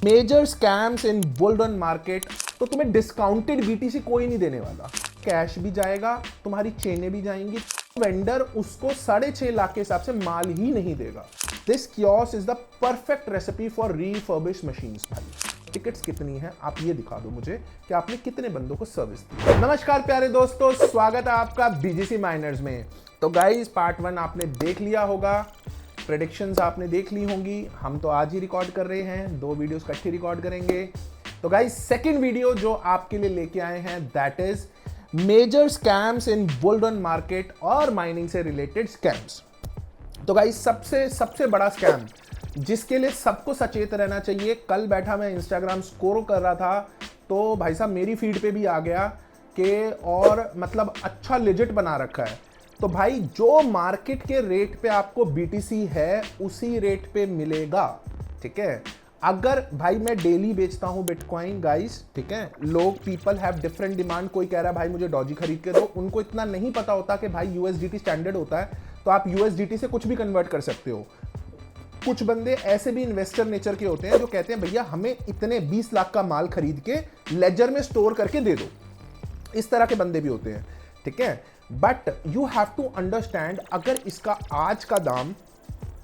Major scams in bull run market. तो तुम्हें discounted BTC कोई नहीं देने वाला, कैश भी जाएगा, तुम्हारी चेनें भी जाएंगी, वेंडर उसको 6.5 लाख के हिसाब से माल ही नहीं देगा। This kiosk is the perfect recipe for refurbished machines. भाई टिकट्स कितनी है आप ये दिखा दो मुझे कि आपने कितने बंदों को सर्विस दी। नमस्कार प्यारे दोस्तों, स्वागत है आपका बीजीसी माइनर्स में। तो गाइस पार्ट 1 आपने देख लिया होगा, प्रेडिक्शंस आपने देख ली होंगी। हम तो आज ही रिकॉर्ड कर रहे हैं, 2 वीडियोस इकट्ठे रिकॉर्ड करेंगे। तो गाइस सेकंड वीडियो जो आपके लिए लेके आए हैं that is major scams in bull run market और माइनिंग से रिलेटेड स्कैम्स। तो गाइस सबसे बड़ा स्कैम जिसके लिए सबको सचेत रहना चाहिए। कल बैठा मैं इंस्टाग्राम स्क्रॉल कर रहा था तो भाई साहब मेरी फीड पे भी आ गया कि और मतलब अच्छा लिजिट बना रखा है। तो भाई जो मार्केट के रेट पे आपको बीटीसी है उसी रेट पे मिलेगा, ठीक है। अगर भाई मैं डेली बेचता हूं बिटकॉइन गाइस, ठीक है, लोग पीपल हैव डिफरेंट डिमांड। कोई कह रहा है भाई मुझे डॉजी खरीद के दो, उनको इतना नहीं पता होता कि भाई यूएसडीटी स्टैंडर्ड होता है तो आप यूएसडीटी से कुछ भी कन्वर्ट कर सकते हो। कुछ बंदे ऐसे भी इन्वेस्टर नेचर के होते हैं जो कहते हैं भैया हमें इतने 20 लाख का माल खरीद के लेजर में स्टोर करके दे दो। इस तरह के बंदे भी होते हैं, ठीक है। But you have to understand, अगर इसका आज का दाम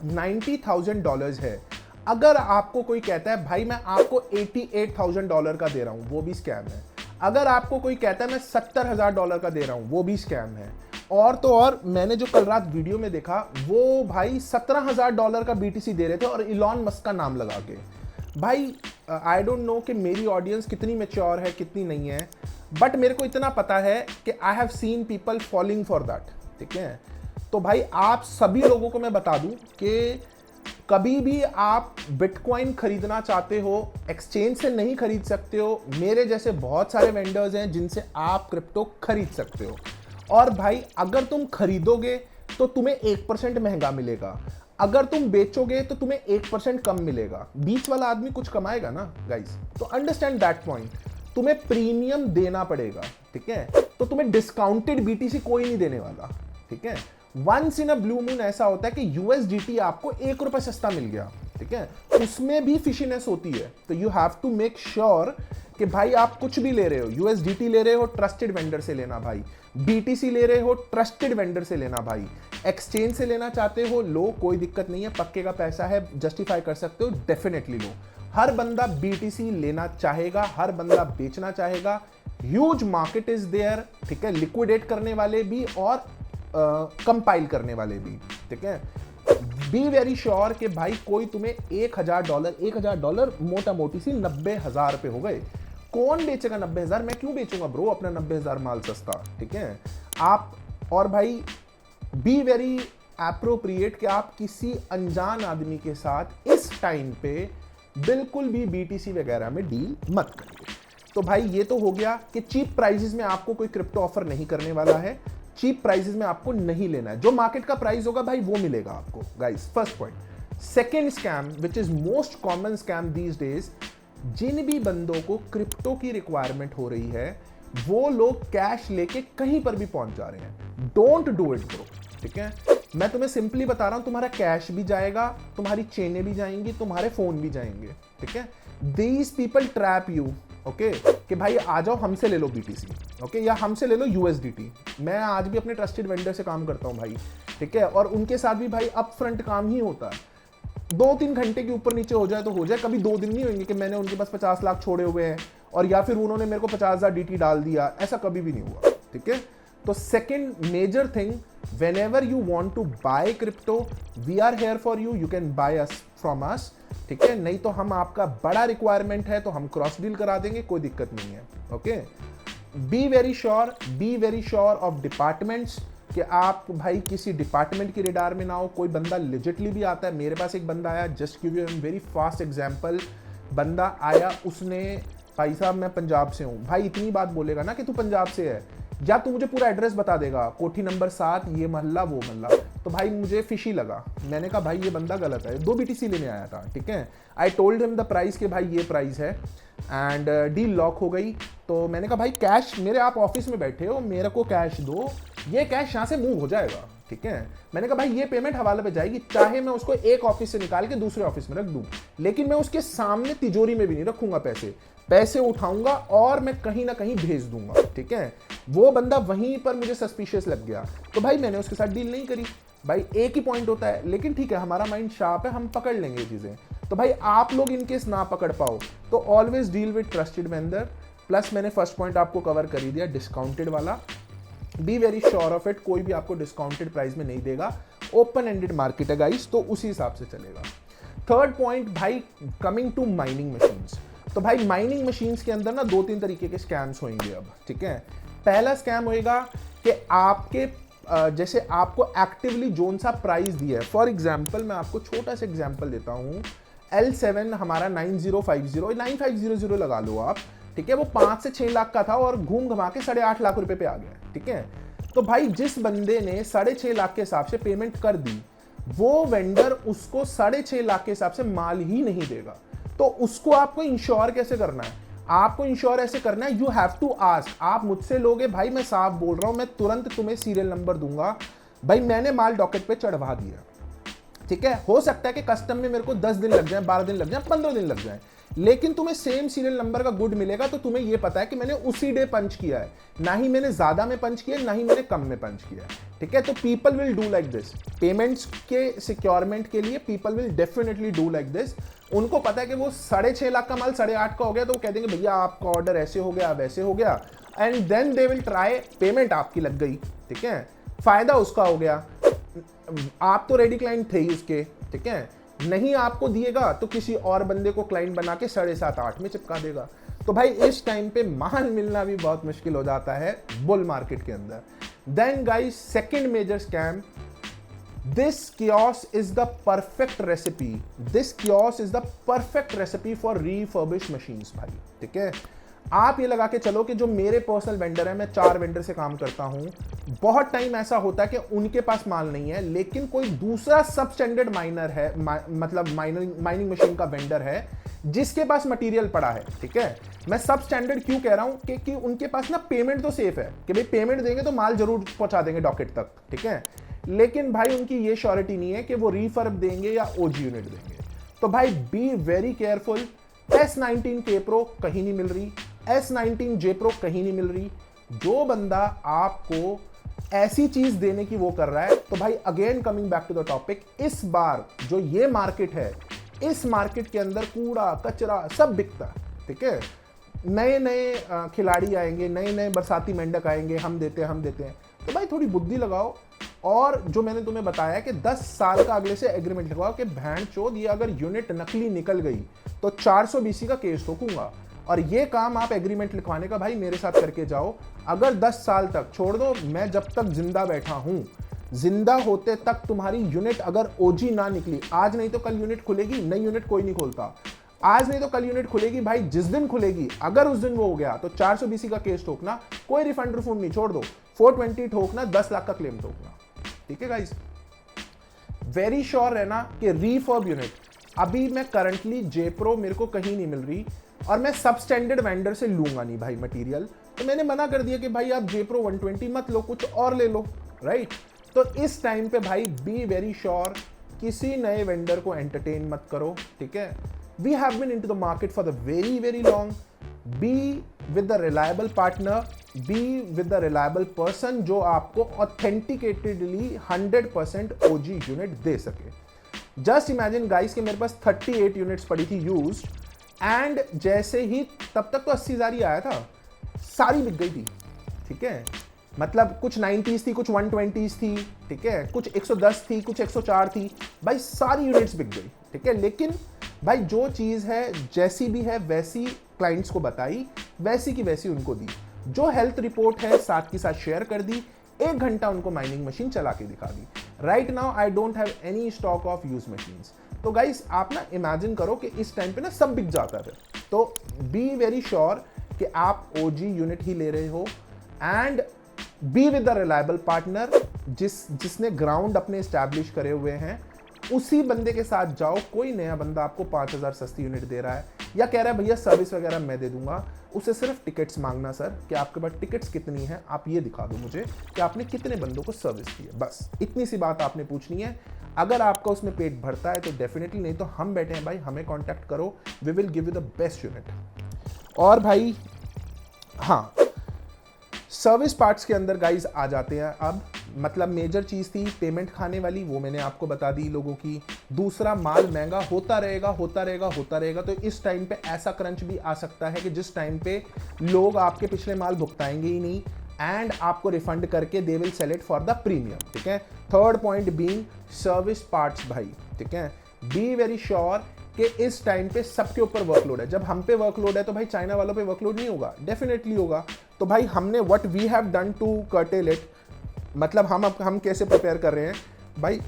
$90,000 है, अगर आपको कोई कहता है भाई मैं आपको $88,000 का दे रहा हूं, वो भी स्कैम है। अगर आपको कोई कहता है मैं $70,000 का दे रहा हूं, वो भी स्कैम है। और तो और मैंने जो कल रात वीडियो में देखा वो भाई $17,000 का बीटीसी दे रहे थे और इलॉन मस्क का नाम लगा के। भाई आई डोंट नो कि मेरी ऑडियंस कितनी मैच्योर है कितनी नहीं है, बट मेरे को इतना पता है कि I have seen people falling for that, ठीक है। तो भाई आप सभी लोगों को मैं बता दूं कि कभी भी आप बिटकॉइन खरीदना चाहते हो एक्सचेंज से नहीं खरीद सकते हो। मेरे जैसे बहुत सारे वेंडर्स हैं जिनसे आप क्रिप्टो खरीद सकते हो। और भाई अगर तुम खरीदोगे तो तुम्हें 1% महंगा मिलेगा, अगर तुम बेचोगे तो तुम्हें 1% कम मिलेगा। बीच वाला आदमी कुछ कमाएगा ना गाइस। तो अंडरस्टैंड दैट पॉइंट, तुम्हें प्रीमियम देना पड़ेगा, ठीक है। तो तुम्हें डिस्काउंटेड बीटीसी कोई नहीं देने वाला, ठीक है। Once in a blue moon ऐसा होता है कि यूएसडीटी आपको ₹1 सस्ता मिल गया, ठीक है, उसमें भी फिशीनेस होती है। तो you have to make sure कि भाई आप कुछ भी ले रहे हो, यूएसडीटी ले रहे हो ट्रस्टेड वेंडर से लेना भाई, बीटीसी ले रहे हो ट्रस्टेड वेंडर से लेना भाई, एक्सचेंज से लेना चाहते हो लो, कोई दिक्कत नहीं है, पक्के का पैसा है, जस्टिफाई कर सकते हो, डेफिनेटली लो। हर बंदा बीटीसी लेना चाहेगा, हर बंदा बेचना चाहेगा। ह्यूज मार्केट इज देयर, ठीक है, लिक्विडेट करने वाले भी और कंपाइल करने वाले भी, ठीक है। बी वेरी श्योर कि भाई कोई तुम्हें $1,000 मोटा मोटी सी 90,000 पे हो गए। कौन बेचेगा 90,000? मैं क्यों बेचूंगा ब्रो अपना 90,000 माल सस्ता, ठीक है। आप और भाई बी वेरी एप्रोप्रिएट कि आप किसी अनजान आदमी के साथ इस टाइम पे बिल्कुल भी बीटीसी वगैरह में डील मत करिए। तो भाई ये तो हो गया कि चीप प्राइसेस में आपको कोई क्रिप्टो ऑफर नहीं करने वाला है, चीप प्राइसेस में आपको नहीं लेना है। जो मार्केट का प्राइस होगा भाई वो मिलेगा आपको guys, first point. Second scam which is most common scam these days, जिन भी बंदों को क्रिप्टो की रिक्वायरमेंट हो रही है वो लोग कैश लेके कहीं पर भी पहुंच जा रहे हैं। डोंट डू इट ब्रो, ठीक है। मैं तुम्हें सिंपली बता रहा हूं, तुम्हारा कैश भी जाएगा, तुम्हारी चेनें भी जाएंगी, तुम्हारे फोन भी जाएंगे, ठीक है। These people trap you, okay, कि भाई आ जाओ हमसे ले लो बीटीसी, ओके, या हमसे ले लो यूएसडीटी। मैं आज भी अपने ट्रस्टेड वेंडर से काम करता हूं भाई, ठीक है, और उनके साथ भी भाई अप फ्रंट काम ही होता है। 2-3 घंटे के ऊपर नीचे हो जाए तो हो जाए, कभी 2 दिन नहीं होंगे कि मैंने उनके पास 50 लाख छोड़े हुए हैं और या फिर उन्होंने मेरे को 50,000 डीटी डाल दिया, ऐसा कभी भी नहीं हुआ, ठीक है। तो second major thing, whenever you want to buy crypto, we are here for you, you can buy us from us, ठीक है। नहीं तो हम आपका बड़ा रिक्वायरमेंट है तो हम क्रॉस डील करा देंगे, कोई दिक्कत नहीं है, okay. Be very sure of departments कि आप भाई किसी डिपार्टमेंट की रेडार में ना हो। कोई बंदा लिजिटली भी आता है, मेरे पास एक बंदा आया, just give you very fast example. बंदा आया, उसने भाई साहब मैं पंजाब से हूँ, भाई इतनी बात बोलेगा ना कि तू पंजाब से है, या तू मुझे पूरा एड्रेस बता देगा, कोठी नंबर 7, ये मोहल्ला वो मोहल्ला। तो भाई मुझे फिशी लगा, मैंने कहा भाई ये बंदा गलत है। 2 बीटीसी लेने आया था, ठीक है। I told him the price कि भाई ये प्राइस है एंड डील लॉक हो गई। तो मैंने कहा भाई कैश, मेरे आप ऑफिस में बैठे हो, मेरे को कैश दो, ये कैश यहाँ से मूव हो जाएगा, ठीक है। मैंने कहा भाई ये पेमेंट हवाले पे जाएगी, चाहे मैं उसको एक ऑफिस से निकाल के दूसरे ऑफिस में रख दूं, लेकिन मैं उसके सामने तिजोरी में भी नहीं रखूंगा, पैसे उठाऊंगा और मैं कहीं ना कहीं भेज दूंगा, ठीक है। वो बंदा वहीं पर मुझे सस्पिशियस लग गया, तो भाई मैंने उसके साथ डील नहीं करी। भाई एक ही पॉइंट होता है, लेकिन ठीक है हमारा माइंड शार्प है, हम पकड़ लेंगे चीजें। तो भाई आप लोग इनकेस ना पकड़ पाओ तो always deal with trusted vendor. Plus मैंने फर्स्ट पॉइंट आपको कवर कर ही दिया, डिस्काउंटेड वाला, be very sure of it, कोई भी आपको डिस्काउंटेड प्राइस में नहीं देगा, ओपन एंडेड मार्केट है गाइस, तो उसी हिसाब से चलेगा। थर्ड पॉइंट भाई, कमिंग टू माइनिंग मशीन्स। तो भाई माइनिंग मशीन्स के अंदर ना 2-3 तरीके के स्कैम्स होंगे अब, ठीक है। पहला स्कैम होएगा कि आपके जैसे आपको एक्टिवली जोन सा प्राइस दिया है, फॉर एग्जाम्पल मैं आपको छोटा सा एग्जाम्पल देता हूँ, L7 हमारा 9050 9500 लगा लो आप, ठीक है, वो 5 से 6 लाख का था और घूम घमा के 8.5 लाख रुपए पे आ गया, ठीक है। तो भाई जिस बंदे ने 6.5 लाख के हिसाब से पेमेंट कर दी, वो वेंडर उसको 6.5 लाख के हिसाब से माल ही नहीं देगा। तो उसको आपको इंश्योर कैसे करना है? आपको इंश्योर ऐसे करना है, यू हैव टू आस्क। आप मुझसे लोगे भाई, मैं साफ बोल रहा हूं, मैं तुरंत तुम्हें सीरियल नंबर दूंगा, भाई मैंने माल डॉकेट पे चढ़वा दिया, ठीक है। हो सकता है कि कस्टम में मेरे को 10 दिन लग जाए, 12 दिन लग जाए, 15 दिन लग जाए, लेकिन तुम्हें सेम सीरियल नंबर का गुड मिलेगा, तो तुम्हें यह पता है कि मैंने उसी डे पंच किया है, ना ही मैंने ज्यादा में पंच किया, ना ही मैंने कम में पंच किया है, ठीक है। तो people will do like this, payments के सिक्योरमेंट के लिए people will definitely do like this. उनको पता है कि वो 6.5 लाख का माल 8.5 का हो गया, तो वो कह देंगे भैया आपका ऑर्डर ऐसे हो गया, वैसे हो गया, and then they will try, payment आपकी लग गई, ठीक है, फायदा उसका हो गया, आप तो रेडी क्लाइंट थे ही उसके, ठीक है। नहीं आपको दिएगा तो किसी और बंदे को क्लाइंट बना के 7.5-8 में चिपका देगा। तो भाई इस टाइम पे माल मिलना भी बहुत मुश्किल हो जाता है बुल मार्केट के अंदर। Then guys, second major scam, this chaos is the perfect recipe, this chaos is the perfect recipe for refurbish machines भाई, ठीक है। आप ये लगा के चलो कि जो मेरे पर्सनल वेंडर है, मैं 4 वेंडर से काम करता हूं, बहुत टाइम ऐसा होता है कि उनके पास माल नहीं है, लेकिन कोई दूसरा सब स्टैंडर्ड माइनर है, मतलब माइनिंग मशीन का वेंडर है जिसके पास मटेरियल पड़ा है, ठीक है। मैं सब स्टैंडर्ड क्यों कह रहा हूं कि उनके पास ना पेमेंट तो सेफ है कि भाई पेमेंट देंगे तो माल जरूर पहुंचा देंगे डॉकेट तक, ठीक है, लेकिन भाई उनकी ये श्योरिटी नहीं है कि वो रीफर्ब देंगे या ओजी यूनिट देंगे। तो भाई be very careful. S19 K Pro कहीं नहीं मिल रही, S19 J Pro कहीं नहीं मिल रही। जो बंदा आपको ऐसी चीज देने की वो कर रहा है, तो भाई again coming back to the topic, इस बार जो ये मार्केट है, इस मार्केट के अंदर कूड़ा कचरा सब बिकता है, ठीक है। नए नए खिलाड़ी आएंगे, नए नए बरसाती मेंढक आएंगे, हम देते हैं। तो भाई थोड़ी बुद्धि लगाओ, और जो मैंने तुम्हें बताया कि 10 साल का अगले से एग्रीमेंट लगवाओ कि भैंड चोद ये अगर यूनिट नकली निकल गई तो 420 का केस ठोकूंगा। और ये काम आप एग्रीमेंट लिखवाने का भाई मेरे साथ करके जाओ। अगर 10 साल तक छोड़ दो, मैं जब तक जिंदा बैठा हूं, जिंदा होते तक तुम्हारी यूनिट अगर ओजी ना निकली, आज नहीं तो कल यूनिट खुलेगी, नई यूनिट कोई नहीं खोलता, आज नहीं तो कल यूनिट खुलेगी भाई, जिस दिन खुलेगी अगर उस दिन वो हो गया तो 420 का केस ठोकना, कोई रिफंड रिफंड नहीं, छोड़ दो, 420 ठोकना, 10 लाख का क्लेम ठोकना, ठीक है गाइस। वेरी श्योर रहना कि रीफर्ब यूनिट अभी मैं करंटली J-Pro मेरे को कहीं नहीं मिल रही, और मैं सब स्टैंडर्ड वेंडर से लूंगा नहीं भाई मटेरियल, तो मैंने मना कर दिया कि भाई आप J-Pro 120 मत लो, कुछ और ले लो, राइट। तो इस टाइम पे भाई बी वेरी श्योर, किसी नए वेंडर को एंटरटेन मत करो, ठीक है। We have been into the market for the very very long, be with the reliable partner, be with the reliable person जो आपको ऑथेंटिकेटेडली 100% ओजी यूनिट दे सके। जस्ट इमेजिन गाइस कि मेरे पास 38 यूनिट्स पड़ी थी यूज्ड, एंड जैसे ही, तब तक तो 80,000 ही आया था, सारी बिक गई थी, ठीक है। मतलब कुछ 90s थी, कुछ 120s थी, ठीक है, कुछ 110 थी, कुछ 104 थी, भाई सारी यूनिट्स बिक गई, ठीक है। लेकिन भाई जो चीज़ है जैसी भी है वैसी क्लाइंट्स को बताई, वैसी की वैसी उनको दी, जो हेल्थ रिपोर्ट है साथ के साथ शेयर कर दी, 1 घंटा उनको माइनिंग मशीन चला के दिखा दी। Right now I don't have any stock of use machines. तो गाइस आप ना इमेजिन करो कि इस टाइम पे ना सब बिक जाता है, तो बी वेरी श्योर कि आप ओजी यूनिट ही ले रहे हो, and B with the reliable partner जिसने ग्राउंड अपने एस्टैब्लिश करे हुए हैं, उसी बंदे के साथ जाओ। कोई नया बंदा आपको 5,000 सस्ती यूनिट दे रहा है, या कह रहा है भैया सर्विस वगैरह मैं दे दूंगा, उसे सिर्फ टिकट्स मांगना सर कि आपके पास टिकट्स कितनी है, आप ये दिखा दो मुझे कि आपने कितने बंदों को सर्विस दी है, बस इतनी सी बात आपने पूछनी है। अगर आपका उसमें पेट भरता है तो डेफिनेटली, नहीं तो हम बैठे हैं भाई, हमें कांटेक्ट करो, we will give you the best unit. और भाई हाँ, सर्विस पार्ट्स के अंदर गाइज आ जाते हैं अब, मतलब मेजर चीज़ थी पेमेंट खाने वाली, वो मैंने आपको बता दी लोगों की। दूसरा, माल महंगा होता रहेगा होता रहेगा होता रहेगा, तो इस टाइम पे ऐसा क्रंच भी आ सकता है कि जिस टाइम पे लोग आपके पिछले माल भुगताएंगे ही नहीं एंड आपको रिफंड करके दे will sell it for the premium, ठीक है। Third point being service parts भाई, ठीक है, बी वेरी श्योर कि इस टाइम पे सबके ऊपर वर्कलोड है। जब हम पे वर्कलोड है तो भाई चाइना वालों पे वर्कलोड नहीं होगा, डेफिनेटली होगा। तो भाई हमने what we have done to curtail it, मतलब हम कैसे प्रिपेयर कर रहे हैं भाई,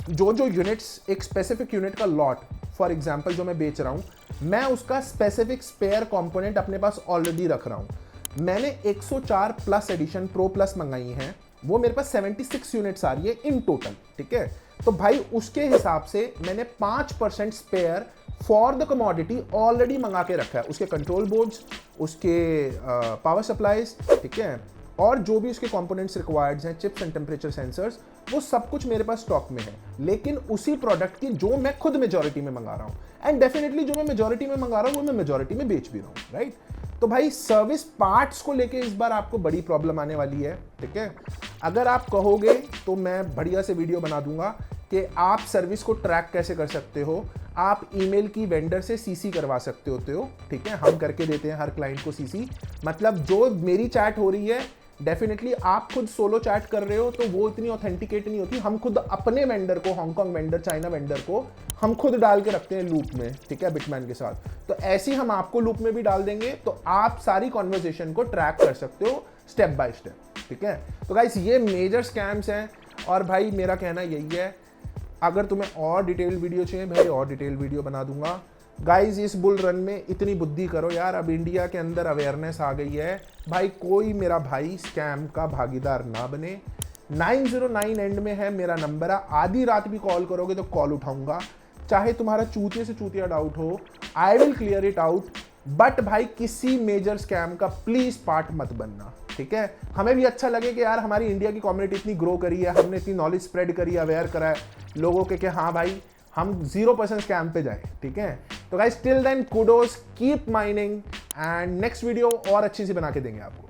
जो यूनिट्स, एक स्पेसिफिक यूनिट का लॉट फॉर एग्जांपल जो मैं बेच रहा हूं, मैं उसका स्पेसिफिक स्पेयर कंपोनेंट अपने पास ऑलरेडी रख रहा हूं। मैंने 104 प्लस एडिशन प्रो प्लस मंगाई हैं, वो मेरे पास 76 यूनिट्स आ रही है इन टोटल, ठीक है। तो भाई उसके हिसाब से मैंने 5% spare for the commodity already मंगा के रखा है, उसके कंट्रोल बोर्ड्स, उसके पावर सप्लाईज, ठीक है, और जो भी उसके कंपोनेंट्स रिक्वायर्ड हैं, चिप्स एंड टेम्परेचर सेंसर्स, वो सब कुछ मेरे पास स्टॉक में है, लेकिन उसी प्रोडक्ट की जो मैं खुद मेजॉरिटी में मंगा रहा हूँ, एंड डेफिनेटली जो मैं मेजॉरिटी में मंगा रहा हूँ वो मैं मेजॉरिटी में बेच भी रहा हूँ, राइट। तो भाई सर्विस पार्ट्स को लेके इस बार आपको बड़ी प्रॉब्लम आने वाली है, ठीक है। अगर आप कहोगे तो मैं बढ़िया से वीडियो बना दूंगा कि आप सर्विस को ट्रैक कैसे कर सकते हो। आप ईमेल की वेंडर से सीसी करवा सकते होते हो, ठीक है, हम करके देते हैं हर क्लाइंट को सीसी, मतलब जो मेरी चैट हो रही है डेफिनेटली आप खुद सोलो चैट कर रहे हो तो वो इतनी ऑथेंटिकेट नहीं होती, हम खुद अपने वेंडर को, हांगकांग वेंडर, चाइना वेंडर को हम खुद डाल के रखते हैं लूप में, ठीक है, बिटमैन के साथ। तो ऐसे ही हम आपको लूप में भी डाल देंगे, तो आप सारी कॉन्वर्जेशन को ट्रैक कर सकते हो स्टेप बाय स्टेप, ठीक है। तो गाइस ये मेजर स्कैम्स हैं, और भाई मेरा कहना यही है, अगर तुम्हें और डिटेल वीडियो चाहिए भाई और डिटेल वीडियो बना दूंगा। गाइज इस बुल रन में इतनी बुद्धि करो यार, अब इंडिया के अंदर अवेयरनेस आ गई है भाई, कोई मेरा भाई स्कैम का भागीदार ना बने। 909 एंड में है मेरा नंबर है, आधी रात भी कॉल करोगे तो कॉल उठाऊंगा, चाहे तुम्हारा चूतिया से चूतिया डाउट हो, I will clear it out. But भाई किसी मेजर स्कैम का प्लीज पार्ट मत बनना, ठीक है। हमें भी अच्छा लगे कि यार हमारी इंडिया की कम्युनिटी इतनी ग्रो करी है, हमने इतनी नॉलेज स्प्रेड करी है, अवेयर करा है लोगों के कि हाँ भाई हम 0% स्कैम पे जाए, ठीक है। तो guys till then kudos, keep mining, and next video और अच्छी सी बना के देंगे आपको।